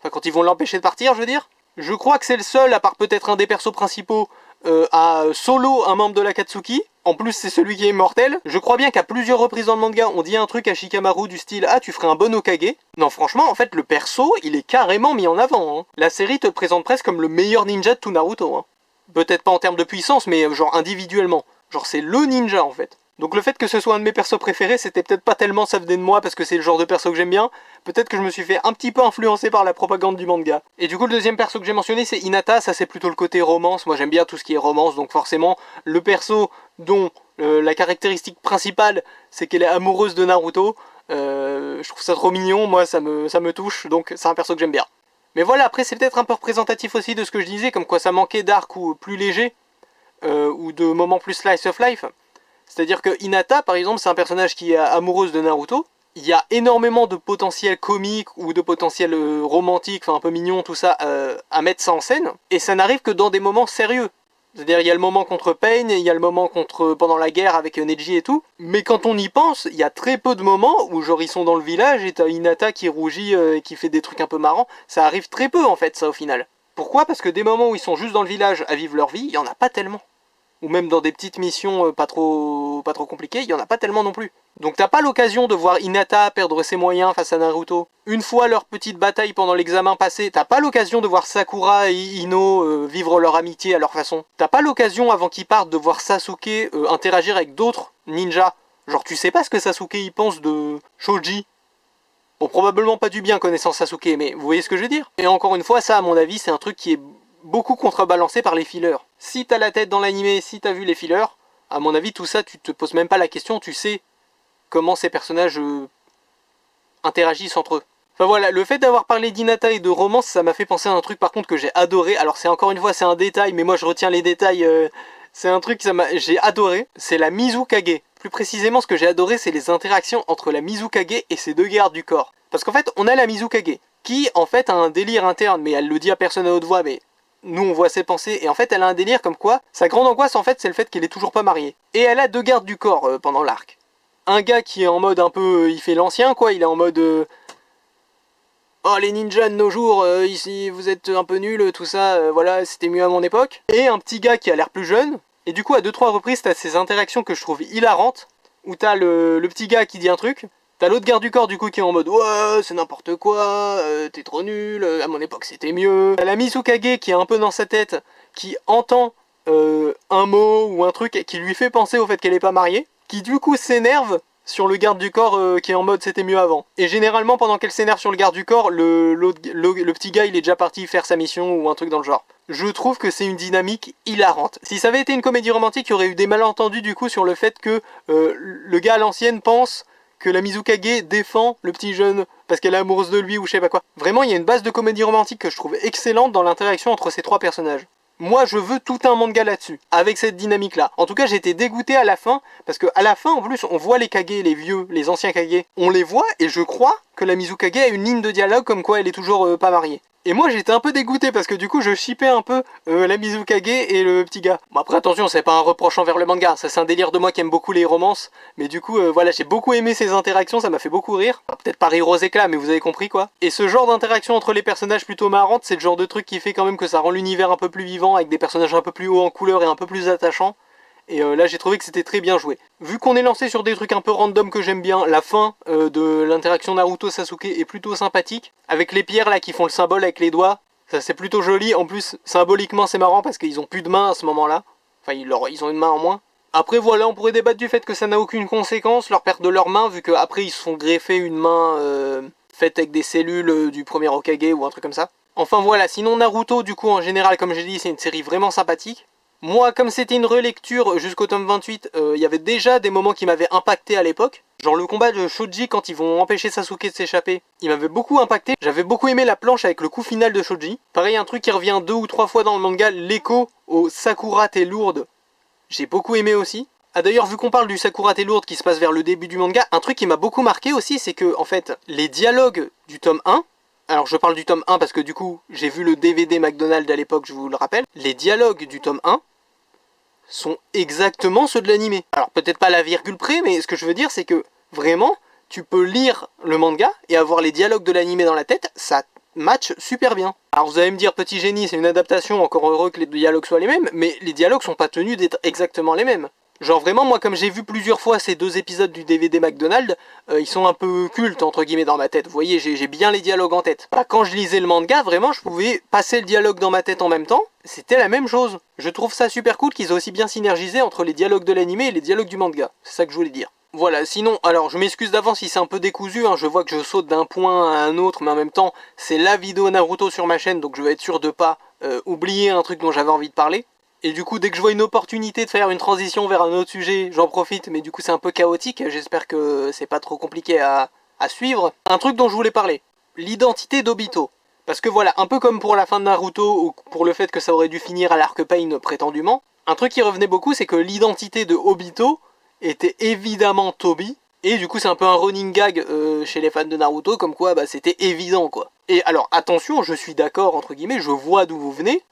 Enfin quand ils vont l'empêcher de partir je veux dire. Je crois que c'est le seul, à part peut-être un des persos principaux, à solo un membre de l'Akatsuki. En plus c'est celui qui est immortel. Je crois bien qu'à plusieurs reprises dans le manga on dit un truc à Shikamaru du style « Ah tu ferais un bon Hokage ». Non franchement en fait le perso il est carrément mis en avant, hein. La série te le présente presque comme le meilleur ninja de tout Naruto, hein. Peut-être pas en termes de puissance mais genre individuellement. Genre c'est le ninja en fait. Donc le fait que ce soit un de mes persos préférés, c'était peut-être pas tellement ça venait de moi parce que c'est le genre de perso que j'aime bien. Peut-être que je me suis fait un petit peu influencer par la propagande du manga. Et du coup le deuxième perso que j'ai mentionné c'est Hinata, ça c'est plutôt le côté romance. Moi j'aime bien tout ce qui est romance, donc forcément le perso dont la caractéristique principale c'est qu'elle est amoureuse de Naruto. Je trouve ça trop mignon, moi ça me touche, donc c'est un perso que j'aime bien. Mais voilà, après c'est peut-être un peu représentatif aussi de ce que je disais, comme quoi ça manquait d'arc ou plus léger. Ou de moments plus slice of life. C'est-à-dire que Hinata, par exemple, c'est un personnage qui est amoureuse de Naruto. Il y a énormément de potentiel comique ou de potentiel romantique, enfin un peu mignon, tout ça, à mettre ça en scène. Et ça n'arrive que dans des moments sérieux. C'est-à-dire il y a le moment contre Pain, il y a le moment pendant la guerre avec Neji et tout. Mais quand on y pense, il y a très peu de moments où genre ils sont dans le village et t'as Hinata qui rougit et qui fait des trucs un peu marrants. Ça arrive très peu en fait ça au final. Pourquoi ? Parce que des moments où ils sont juste dans le village à vivre leur vie, il n'y en a pas tellement. ou même dans des petites missions pas trop compliquées, il y en a pas tellement non plus. Donc t'as pas l'occasion de voir Hinata perdre ses moyens face à Naruto. Une fois leur petite bataille pendant l'examen passé, t'as pas l'occasion de voir Sakura et Ino vivre leur amitié à leur façon. T'as pas l'occasion avant qu'ils partent de voir Sasuke interagir avec d'autres ninjas. Genre tu sais pas ce que Sasuke y pense de Shoji. Bon, probablement pas du bien connaissant Sasuke, mais vous voyez ce que je veux dire? Et encore une fois, ça à mon avis c'est un truc qui est beaucoup contrebalancé par les fillers. Si t'as la tête dans l'animé, si t'as vu les fillers, à mon avis tout ça tu te poses même pas la question, tu sais comment ces personnages interagissent entre eux. Enfin voilà, le fait d'avoir parlé d'Hinata et de romance, ça m'a fait penser à un truc par contre que j'ai adoré. Alors c'est encore une fois, c'est un détail, mais moi je retiens les détails. C'est un truc que j'ai adoré. C'est la Mizukage. Plus précisément, ce que j'ai adoré, c'est les interactions entre la Mizukage et ses deux gardes du corps. Parce qu'en fait, on a la Mizukage, qui en fait a un délire interne, mais elle le dit à personne à haute voix, mais nous on voit ses pensées, et en fait elle a un délire comme quoi, sa grande angoisse en fait c'est le fait qu'elle est toujours pas mariée. Et elle a deux gardes du corps pendant l'arc. Un gars qui est en mode un peu, il fait l'ancien quoi, il est en mode oh les ninjas de nos jours, ici vous êtes un peu nuls, tout ça, voilà c'était mieux à mon époque. Et un petit gars qui a l'air plus jeune, et du coup à 2-3 reprises t'as ces interactions que je trouve hilarantes, où t'as le petit gars qui dit un truc, t'as l'autre garde du corps du coup qui est en mode ouais c'est n'importe quoi, t'es trop nul, à mon époque c'était mieux. T'as la Mizukage qui est un peu dans sa tête, qui entend un mot ou un truc qui lui fait penser au fait qu'elle est pas mariée, qui du coup s'énerve sur le garde du corps qui est en mode c'était mieux avant. Et généralement pendant qu'elle s'énerve sur le garde du corps, le petit gars il est déjà parti faire sa mission ou un truc dans le genre. Je trouve que c'est une dynamique hilarante. Si ça avait été une comédie romantique, il y aurait eu des malentendus du coup sur le fait que le gars à l'ancienne pense que la Mizukage défend le petit jeune parce qu'elle est amoureuse de lui ou je sais pas quoi. Vraiment il y a une base de comédie romantique que je trouve excellente dans l'interaction entre ces trois personnages. Moi je veux tout un manga là-dessus, avec cette dynamique là. En tout cas j'ai été dégoûté à la fin, parce que à la fin en plus on voit les Kage, les vieux, les anciens Kage. On les voit et je crois que la Mizukage a une ligne de dialogue comme quoi elle est toujours pas mariée. Et moi j'étais un peu dégoûté parce que du coup je shippais un peu la Mizukage et le petit gars. Bon après attention c'est pas un reproche envers le manga, ça c'est un délire de moi qui aime beaucoup les romances. Mais du coup voilà j'ai beaucoup aimé ces interactions, ça m'a fait beaucoup rire. Peut-être pas rire aux éclats mais vous avez compris quoi. Et ce genre d'interaction entre les personnages plutôt marrantes, c'est le genre de truc qui fait quand même que ça rend l'univers un peu plus vivant avec des personnages un peu plus hauts en couleur et un peu plus attachants. Et là j'ai trouvé que c'était très bien joué. Vu qu'on est lancé sur des trucs un peu random que j'aime bien, la fin de l'interaction Naruto-Sasuke est plutôt sympathique. Avec les pierres là qui font le symbole avec les doigts, ça c'est plutôt joli. En plus symboliquement c'est marrant parce qu'ils ont plus de main à ce moment là. Enfin ils ont une main en moins. Après voilà, on pourrait débattre du fait que ça n'a aucune conséquence, leur perte de leur main, vu qu'après ils se font greffer une main faite avec des cellules du premier Hokage ou un truc comme ça. Enfin voilà, sinon Naruto du coup en général comme j'ai dit c'est une série vraiment sympathique. Moi, comme c'était une relecture jusqu'au tome 28, il y avait déjà des moments qui m'avaient impacté à l'époque. Genre le combat de Shoji quand ils vont empêcher Sasuke de s'échapper, il m'avait beaucoup impacté. J'avais beaucoup aimé la planche avec le coup final de Shoji. Pareil, un truc qui revient 2 ou 3 fois dans le manga, l'écho au Sakura t'es lourde. J'ai beaucoup aimé aussi. Ah d'ailleurs, vu qu'on parle du Sakura t'es lourde qui se passe vers le début du manga, un truc qui m'a beaucoup marqué aussi, c'est que en fait, les dialogues du tome 1, alors je parle du tome 1 parce que du coup, j'ai vu le DVD McDonald's à l'époque, je vous le rappelle, les dialogues du tome 1, sont exactement ceux de l'animé. Alors peut-être pas la virgule près, mais ce que je veux dire c'est que vraiment, tu peux lire le manga et avoir les dialogues de l'animé dans la tête, ça match super bien. Alors vous allez me dire, petit génie, c'est une adaptation, encore heureux que les dialogues soient les mêmes, mais les dialogues sont pas tenus d'être exactement les mêmes. Genre vraiment, moi comme j'ai vu plusieurs fois ces 2 épisodes du DVD McDonald's, ils sont un peu cultes entre guillemets dans ma tête. Vous voyez, j'ai bien les dialogues en tête. Bah, quand je lisais le manga, vraiment, je pouvais passer le dialogue dans ma tête en même temps. C'était la même chose. Je trouve ça super cool qu'ils aient aussi bien synergisé entre les dialogues de l'animé et les dialogues du manga. C'est ça que je voulais dire. Voilà, sinon, alors je m'excuse d'avance si c'est un peu décousu, hein, je vois que je saute d'un point à un autre, mais en même temps, c'est la vidéo Naruto sur ma chaîne, donc je vais être sûr de pas oublier un truc dont j'avais envie de parler. Et du coup, dès que je vois une opportunité de faire une transition vers un autre sujet, j'en profite, mais du coup c'est un peu chaotique, j'espère que c'est pas trop compliqué à suivre. Un truc dont je voulais parler, l'identité d'Obito. Parce que voilà, un peu comme pour la fin de Naruto, ou pour le fait que ça aurait dû finir à l'arc Pain prétendument, un truc qui revenait beaucoup, c'est que l'identité de Obito était évidemment Tobi, et du coup c'est un peu un running gag chez les fans de Naruto, comme quoi bah, c'était évident quoi. Et alors attention, je suis d'accord entre guillemets, je vois d'où vous venez,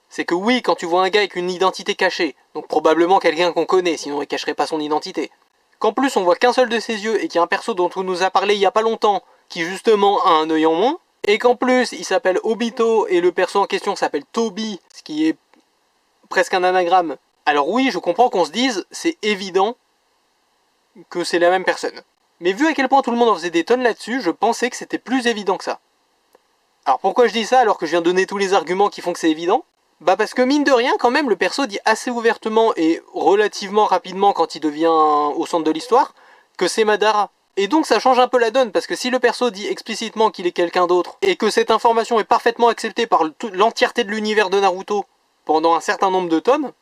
c'est que oui, quand tu vois un gars avec une identité cachée, donc probablement quelqu'un qu'on connaît, sinon il cacherait pas son identité, qu'en plus on voit qu'un seul de ses yeux et qu'il y a un perso dont on nous a parlé il y a pas longtemps, qui justement a un œil en moins, et qu'en plus il s'appelle Obito et le perso en question s'appelle Tobi, ce qui est presque un anagramme, Alors oui, je comprends qu'on se dise, c'est évident que c'est la même personne. Mais vu à quel point tout le monde en faisait des tonnes là-dessus, je pensais que c'était plus évident que ça. Alors pourquoi je dis ça alors que je viens de donner tous les arguments qui font que c'est évident? Bah parce que mine de rien, quand même, le perso dit assez ouvertement et relativement rapidement quand il devient au centre de l'histoire, que c'est Madara. Et donc ça change un peu la donne, parce que si le perso dit explicitement qu'il est quelqu'un d'autre, et que cette information est parfaitement acceptée par l'entièreté de l'univers de Naruto pendant un certain nombre de tomes,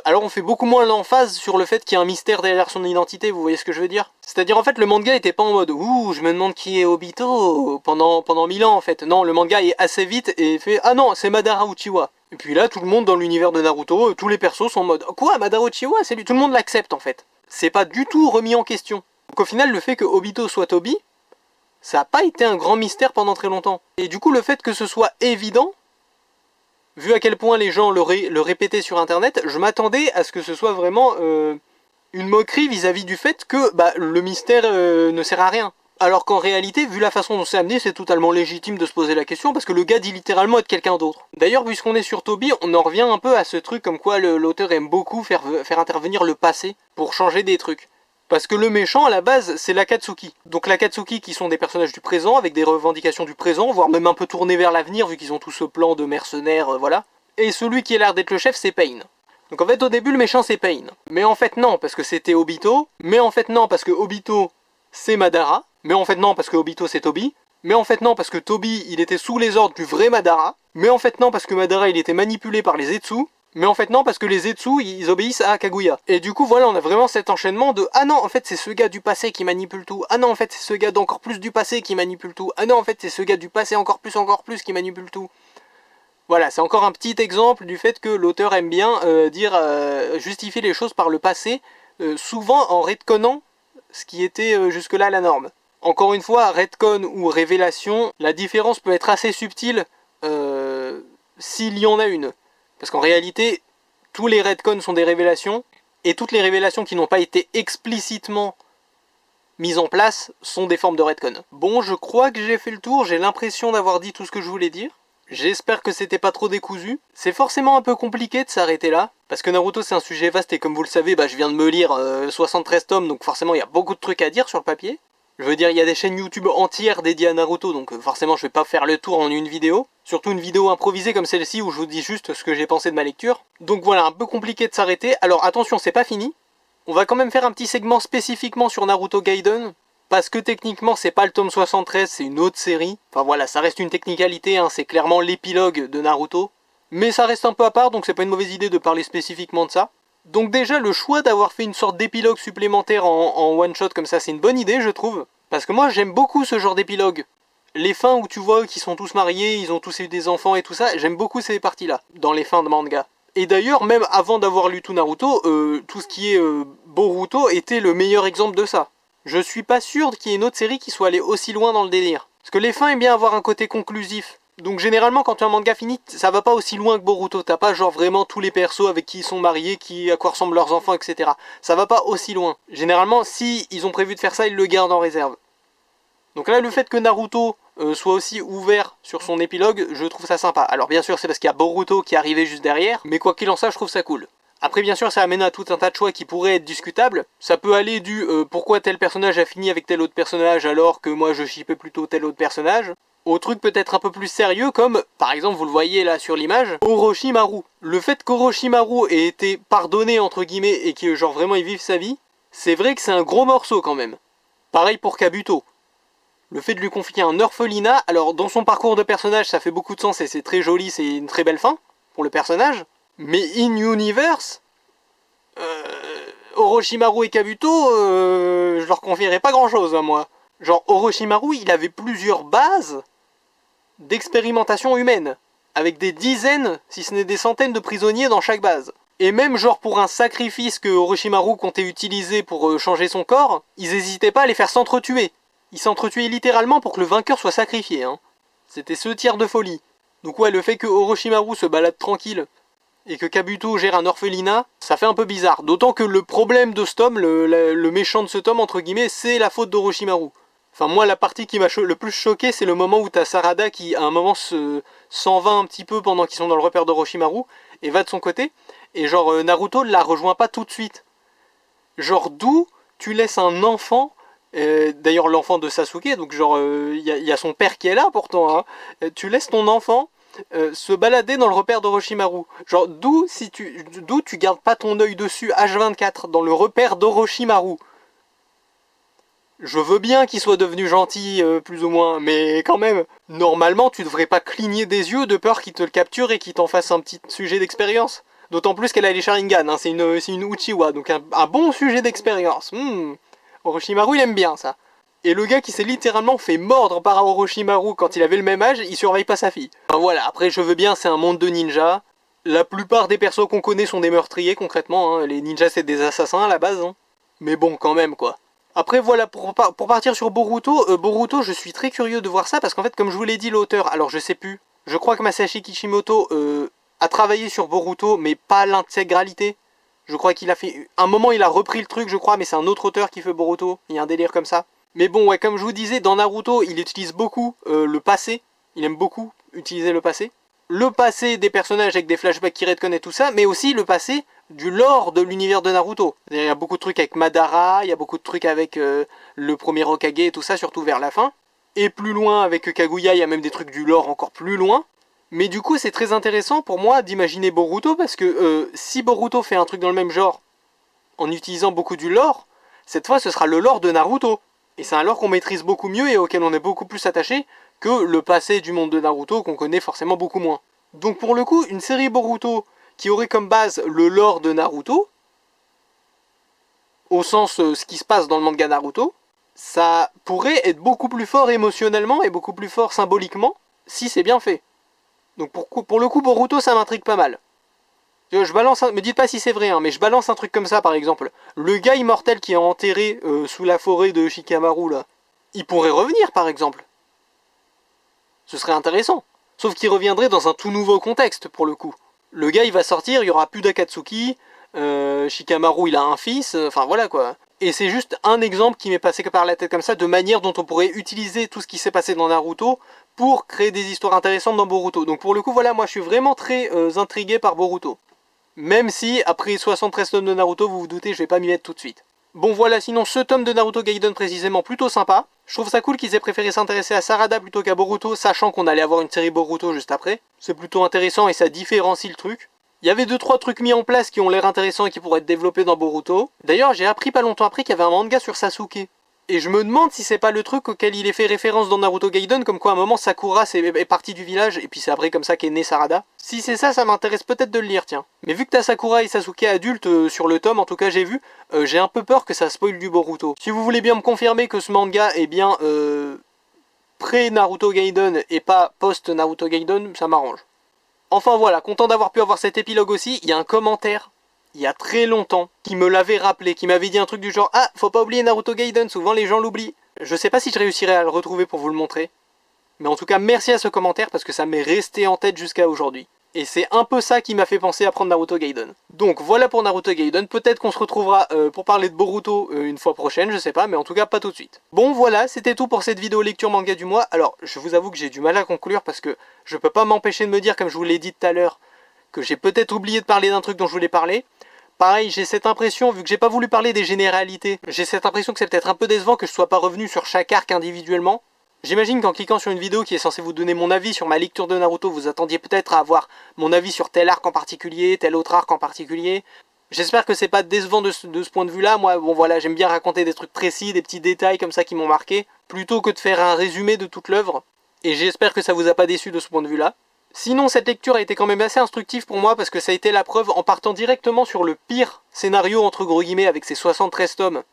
alors on fait beaucoup moins l'emphase sur le fait qu'il y a un mystère derrière son identité, vous voyez ce que je veux dire? C'est-à-dire en fait le manga était pas en mode « Ouh, je me demande qui est Obito » pendant 1000 ans en fait. Non, le manga est assez vite et fait « Ah non, c'est Madara Uchiwa ». Et puis là, tout le monde dans l'univers de Naruto, tous les persos sont en mode « Quoi, Madara Uchiwa, c'est lui ?» Tout le monde l'accepte en fait. C'est pas du tout remis en question. Donc au final, le fait que Obito soit Tobi, ça a pas été un grand mystère pendant très longtemps. Et du coup, le fait que ce soit évident, vu à quel point les gens le répétaient sur internet, je m'attendais à ce que ce soit vraiment une moquerie vis-à-vis du fait que le mystère ne sert à rien. Alors qu'en réalité, vu la façon dont c'est amené, c'est totalement légitime de se poser la question, parce que le gars dit littéralement être quelqu'un d'autre. D'ailleurs, puisqu'on est sur Tobi, on en revient un peu à ce truc comme quoi l'auteur aime beaucoup faire intervenir le passé pour changer des trucs. Parce que le méchant, à la base, c'est l'Akatsuki. Donc l'Akatsuki qui sont des personnages du présent, avec des revendications du présent, voire même un peu tournés vers l'avenir, vu qu'ils ont tout ce plan de mercenaires, voilà. Et celui qui a l'air d'être le chef, c'est Pain. Donc en fait, au début, le méchant, c'est Pain. Mais en fait, non, parce que c'était Obito. Mais en fait, non, parce que Obito, c'est Madara. Mais en fait, non, parce que Obito, c'est Tobi. Mais en fait, non, parce que Tobi, il était sous les ordres du vrai Madara. Mais en fait, non, parce que Madara, il était manipulé par les Zetsu. Mais en fait non, parce que les Zetsu, ils obéissent à Kaguya. Et du coup, voilà, on a vraiment cet enchaînement de « Ah non, en fait, c'est ce gars du passé qui manipule tout. Ah non, en fait, c'est ce gars d'encore plus du passé qui manipule tout. Ah non, en fait, c'est ce gars du passé encore plus qui manipule tout. » Voilà, c'est encore un petit exemple du fait que l'auteur aime bien justifier les choses par le passé, souvent en retconnant ce qui était jusque-là la norme. Encore une fois, retcon ou révélation, la différence peut être assez subtile s'il y en a une. Parce qu'en réalité, tous les retcons sont des révélations, et toutes les révélations qui n'ont pas été explicitement mises en place sont des formes de retcon. Bon, je crois que j'ai fait le tour, j'ai l'impression d'avoir dit tout ce que je voulais dire. J'espère que c'était pas trop décousu. C'est forcément un peu compliqué de s'arrêter là, parce que Naruto c'est un sujet vaste, et comme vous le savez, je viens de me lire 73 tomes, donc forcément il y a beaucoup de trucs à dire sur le papier. Je veux dire, il y a des chaînes YouTube entières dédiées à Naruto, donc forcément je vais pas faire le tour en une vidéo. Surtout une vidéo improvisée comme celle-ci où je vous dis juste ce que j'ai pensé de ma lecture. Donc voilà, un peu compliqué de s'arrêter. Alors attention, c'est pas fini. On va quand même faire un petit segment spécifiquement sur Naruto Gaiden. Parce que techniquement c'est pas le tome 73, c'est une autre série. Enfin voilà, ça reste une technicalité, hein, c'est clairement l'épilogue de Naruto. Mais ça reste un peu à part, donc c'est pas une mauvaise idée de parler spécifiquement de ça. Donc déjà, le choix d'avoir fait une sorte d'épilogue supplémentaire en one-shot comme ça, c'est une bonne idée, je trouve. Parce que moi, j'aime beaucoup ce genre d'épilogue. Les fins où tu vois qu'ils sont tous mariés, ils ont tous eu des enfants et tout ça, j'aime beaucoup ces parties-là, dans les fins de manga. Et d'ailleurs, même avant d'avoir lu tout Naruto, tout ce qui est Boruto était le meilleur exemple de ça. Je suis pas sûr qu'il y ait une autre série qui soit allée aussi loin dans le délire. Parce que les fins aiment bien avoir un côté conclusif. Donc généralement quand un manga finit, ça va pas aussi loin que Boruto, t'as pas genre vraiment tous les persos avec qui ils sont mariés, à quoi ressemblent leurs enfants, etc. Ça va pas aussi loin. Généralement, si ils ont prévu de faire ça, ils le gardent en réserve. Donc là, le fait que Naruto soit aussi ouvert sur son épilogue, je trouve ça sympa. Alors bien sûr, c'est parce qu'il y a Boruto qui est arrivé juste derrière, mais quoi qu'il en soit, je trouve ça cool. Après bien sûr ça amène à tout un tas de choix qui pourraient être discutables. Ça peut aller du pourquoi tel personnage a fini avec tel autre personnage alors que moi je shippais plutôt tel autre personnage, au truc peut-être un peu plus sérieux comme, par exemple vous le voyez là sur l'image, Orochimaru. Le fait qu'Orochimaru ait été pardonné entre guillemets et que genre vraiment il vive sa vie, c'est vrai que c'est un gros morceau quand même. Pareil pour Kabuto. Le fait de lui confier un orphelinat, alors dans son parcours de personnage ça fait beaucoup de sens et c'est très joli, c'est une très belle fin pour le personnage. Mais in-universe, Orochimaru et Kabuto, je leur confierais pas grand-chose à moi. Genre Orochimaru, il avait plusieurs bases d'expérimentation humaine, avec des dizaines, si ce n'est des centaines de prisonniers dans chaque base. Et même genre pour un sacrifice que Orochimaru comptait utiliser pour changer son corps, ils hésitaient pas à les faire s'entretuer. Ils s'entretuaient littéralement pour que le vainqueur soit sacrifié. Hein. C'était ce tiers de folie. Donc ouais, le fait que Orochimaru se balade tranquille et que Kabuto gère un orphelinat, ça fait un peu bizarre. D'autant que le problème de ce tome, le méchant de ce tome, entre guillemets, c'est la faute d'Orochimaru. Enfin moi, la partie qui m'a le plus choqué, c'est le moment où t'as Sarada qui, à un moment, s'en va un petit peu pendant qu'ils sont dans le repère d'Orochimaru, et va de son côté. et genre Naruto ne la rejoint pas tout de suite. Genre d'où tu laisses un enfant, d'ailleurs l'enfant de Sasuke, donc genre y a son père qui est là pourtant, hein, tu laisses ton enfant se balader dans le repère d'Orochimaru. Genre d'où tu gardes pas ton œil dessus H24 dans le repère d'Orochimaru. Je veux bien qu'il soit devenu gentil, plus ou moins, mais quand même, normalement tu devrais pas cligner des yeux de peur qu'il te le capture et qu'il t'en fasse un petit sujet d'expérience. D'autant plus qu'elle a les Sharingan, hein, c'est une Uchiwa, donc un bon sujet d'expérience. Orochimaru il aime bien ça. Et le gars qui s'est littéralement fait mordre par Orochimaru quand il avait le même âge, il surveille pas sa fille. Enfin voilà, après je veux bien, c'est un monde de ninjas. La plupart des persos qu'on connaît sont des meurtriers concrètement, hein. Les ninjas c'est des assassins à la base. Hein. Mais bon quand même quoi. Après voilà, pour partir sur Boruto, Boruto je suis très curieux de voir ça parce qu'en fait comme je vous l'ai dit l'auteur, alors je sais plus, je crois que Masashi Kishimoto a travaillé sur Boruto mais pas l'intégralité. Je crois qu'il a fait, un moment il a repris le truc je crois mais c'est un autre auteur qui fait Boruto, il y a un délire comme ça. Mais bon ouais comme je vous disais dans Naruto il utilise beaucoup le passé, il aime beaucoup utiliser le passé. Le passé des personnages avec des flashbacks qui retconnent et tout ça, mais aussi le passé du lore de l'univers de Naruto. Il y a beaucoup de trucs avec Madara, il y a beaucoup de trucs avec le premier Hokage et tout ça, surtout vers la fin. Et plus loin avec Kaguya, il y a même des trucs du lore encore plus loin. Mais du coup c'est très intéressant pour moi d'imaginer Boruto, parce que si Boruto fait un truc dans le même genre, en utilisant beaucoup du lore, cette fois ce sera le lore de Naruto. Et c'est un lore qu'on maîtrise beaucoup mieux et auquel on est beaucoup plus attaché que le passé du monde de Naruto qu'on connaît forcément beaucoup moins. Donc pour le coup, une série Boruto qui aurait comme base le lore de Naruto, au sens ce qui se passe dans le manga Naruto, ça pourrait être beaucoup plus fort émotionnellement et beaucoup plus fort symboliquement si c'est bien fait. Donc pour le coup Boruto ça m'intrigue pas mal. Je balance me dites pas si c'est vrai, hein, mais je balance un truc comme ça par exemple. Le gars immortel qui est enterré sous la forêt de Shikamaru là, il pourrait revenir par exemple. Ce serait intéressant. Sauf qu'il reviendrait dans un tout nouveau contexte pour le coup. Le gars il va sortir, il y aura plus d'Akatsuki, Shikamaru il a un fils, enfin voilà quoi. Et c'est juste un exemple qui m'est passé par la tête comme ça, de manière dont on pourrait utiliser tout ce qui s'est passé dans Naruto pour créer des histoires intéressantes dans Boruto. Donc pour le coup voilà, moi je suis vraiment très intrigué par Boruto. Même si après 73 tomes de Naruto, vous vous doutez, je vais pas m'y mettre tout de suite. Bon voilà, sinon ce tome de Naruto Gaiden précisément plutôt sympa. Je trouve ça cool qu'ils aient préféré s'intéresser à Sarada plutôt qu'à Boruto, sachant qu'on allait avoir une série Boruto juste après. C'est plutôt intéressant et ça différencie le truc. Il y avait 2-3 trucs mis en place qui ont l'air intéressants et qui pourraient être développés dans Boruto. D'ailleurs, j'ai appris pas longtemps après qu'il y avait un manga sur Sasuke. Et je me demande si c'est pas le truc auquel il est fait référence dans Naruto Gaiden, comme quoi à un moment Sakura est partie du village, et puis c'est après comme ça qu'est né Sarada. Si c'est ça, ça m'intéresse peut-être de le lire, tiens. Mais vu que t'as Sakura et Sasuke adultes sur le tome, en tout cas j'ai vu, j'ai un peu peur que ça spoil du Boruto. Si vous voulez bien me confirmer que ce manga est bien pré-Naruto Gaiden et pas post-Naruto Gaiden, ça m'arrange. Enfin voilà, content d'avoir pu avoir cet épilogue aussi, il y a un commentaire il y a très longtemps, qui me l'avait rappelé, qui m'avait dit un truc du genre « Ah, faut pas oublier Naruto Gaiden, souvent les gens l'oublient ». Je sais pas si je réussirai à le retrouver pour vous le montrer, mais en tout cas merci à ce commentaire parce que ça m'est resté en tête jusqu'à aujourd'hui. Et c'est un peu ça qui m'a fait penser à prendre Naruto Gaiden. Donc voilà pour Naruto Gaiden, peut-être qu'on se retrouvera pour parler de Boruto une fois prochaine, je sais pas, mais en tout cas pas tout de suite. Bon voilà, c'était tout pour cette vidéo lecture manga du mois. Alors je vous avoue que j'ai du mal à conclure parce que je peux pas m'empêcher de me dire, comme je vous l'ai dit tout à l'heure, que j'ai peut-être oublié de parler d'un truc dont je voulais parler. Pareil, j'ai cette impression, vu que j'ai pas voulu parler des généralités, j'ai cette impression que c'est peut-être un peu décevant que je sois pas revenu sur chaque arc individuellement. J'imagine qu'en cliquant sur une vidéo qui est censée vous donner mon avis sur ma lecture de Naruto, vous attendiez peut-être à avoir mon avis sur tel arc en particulier, tel autre arc en particulier. J'espère que c'est pas décevant de ce point de vue-là. Moi, bon voilà, j'aime bien raconter des trucs précis, des petits détails comme ça qui m'ont marqué, plutôt que de faire un résumé de toute l'œuvre. Et j'espère que ça vous a pas déçu de ce point de vue-là. Sinon, cette lecture a été quand même assez instructive pour moi parce que ça a été la preuve, en partant directement sur le pire scénario entre gros guillemets avec ses 73 tomes.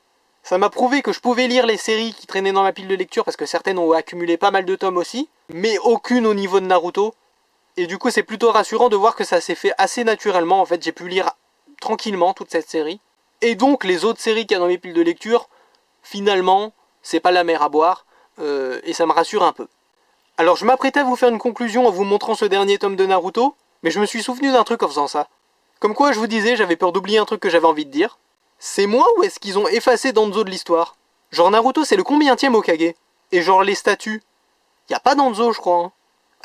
Ça m'a prouvé que je pouvais lire les séries qui traînaient dans ma pile de lecture parce que certaines ont accumulé pas mal de tomes aussi, mais aucune au niveau de Naruto. Et du coup, c'est plutôt rassurant de voir que ça s'est fait assez naturellement. En fait, j'ai pu lire tranquillement toute cette série. Et donc, les autres séries qu'il y a dans mes piles de lecture, finalement, c'est pas la mer à boire, et ça me rassure un peu. Alors je m'apprêtais à vous faire une conclusion en vous montrant ce dernier tome de Naruto, mais je me suis souvenu d'un truc en faisant ça. Comme quoi je vous disais, j'avais peur d'oublier un truc que j'avais envie de dire. C'est moi ou est-ce qu'ils ont effacé Danzo de l'histoire? Genre Naruto c'est le combientième Hokage? Et genre les statues? Y a pas Danzo je crois. Hein.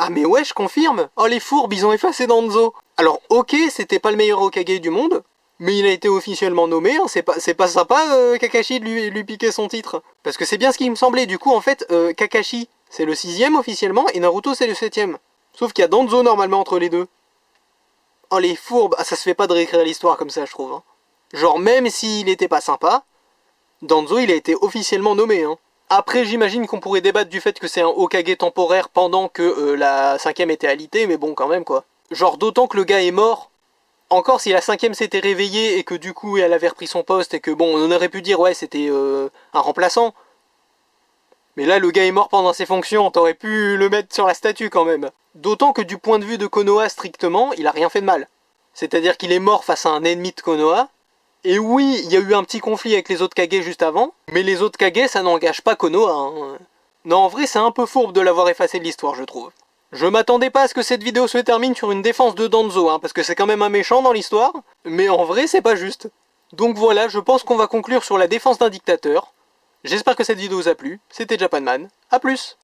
Ah mais ouais, je confirme. Oh les fourbes, ils ont effacé Danzo. Alors ok, c'était pas le meilleur Hokage du monde, mais il a été officiellement nommé, hein. C'est pas sympa Kakashi de lui piquer son titre. Parce que c'est bien ce qui me semblait, du coup en fait, Kakashi c'est le 6ème officiellement, et Naruto c'est le 7ème. Sauf qu'il y a Danzo normalement entre les deux. Oh les fourbes, ah ça se fait pas de réécrire l'histoire comme ça je trouve. Hein. Genre même s'il était pas sympa, Danzo il a été officiellement nommé. Hein. Après j'imagine qu'on pourrait débattre du fait que c'est un Hokage temporaire pendant que la 5ème était alitée, mais bon quand même quoi. Genre d'autant que le gars est mort. Encore si la 5ème s'était réveillée et que du coup elle avait repris son poste et que bon on aurait pu dire ouais c'était un remplaçant. Mais là le gars est mort pendant ses fonctions, t'aurais pu le mettre sur la statue quand même. D'autant que du point de vue de Konoha strictement, il a rien fait de mal. C'est-à-dire qu'il est mort face à un ennemi de Konoha. Et oui, il y a eu un petit conflit avec les autres Kage juste avant, mais les autres Kage ça n'engage pas Konoha. Hein. Non en vrai c'est un peu fourbe de l'avoir effacé de l'histoire je trouve. Je m'attendais pas à ce que cette vidéo se termine sur une défense de Danzo, hein, parce que c'est quand même un méchant dans l'histoire, mais en vrai c'est pas juste. Donc voilà, je pense qu'on va conclure sur la défense d'un dictateur. J'espère que cette vidéo vous a plu, c'était Japanman, à plus.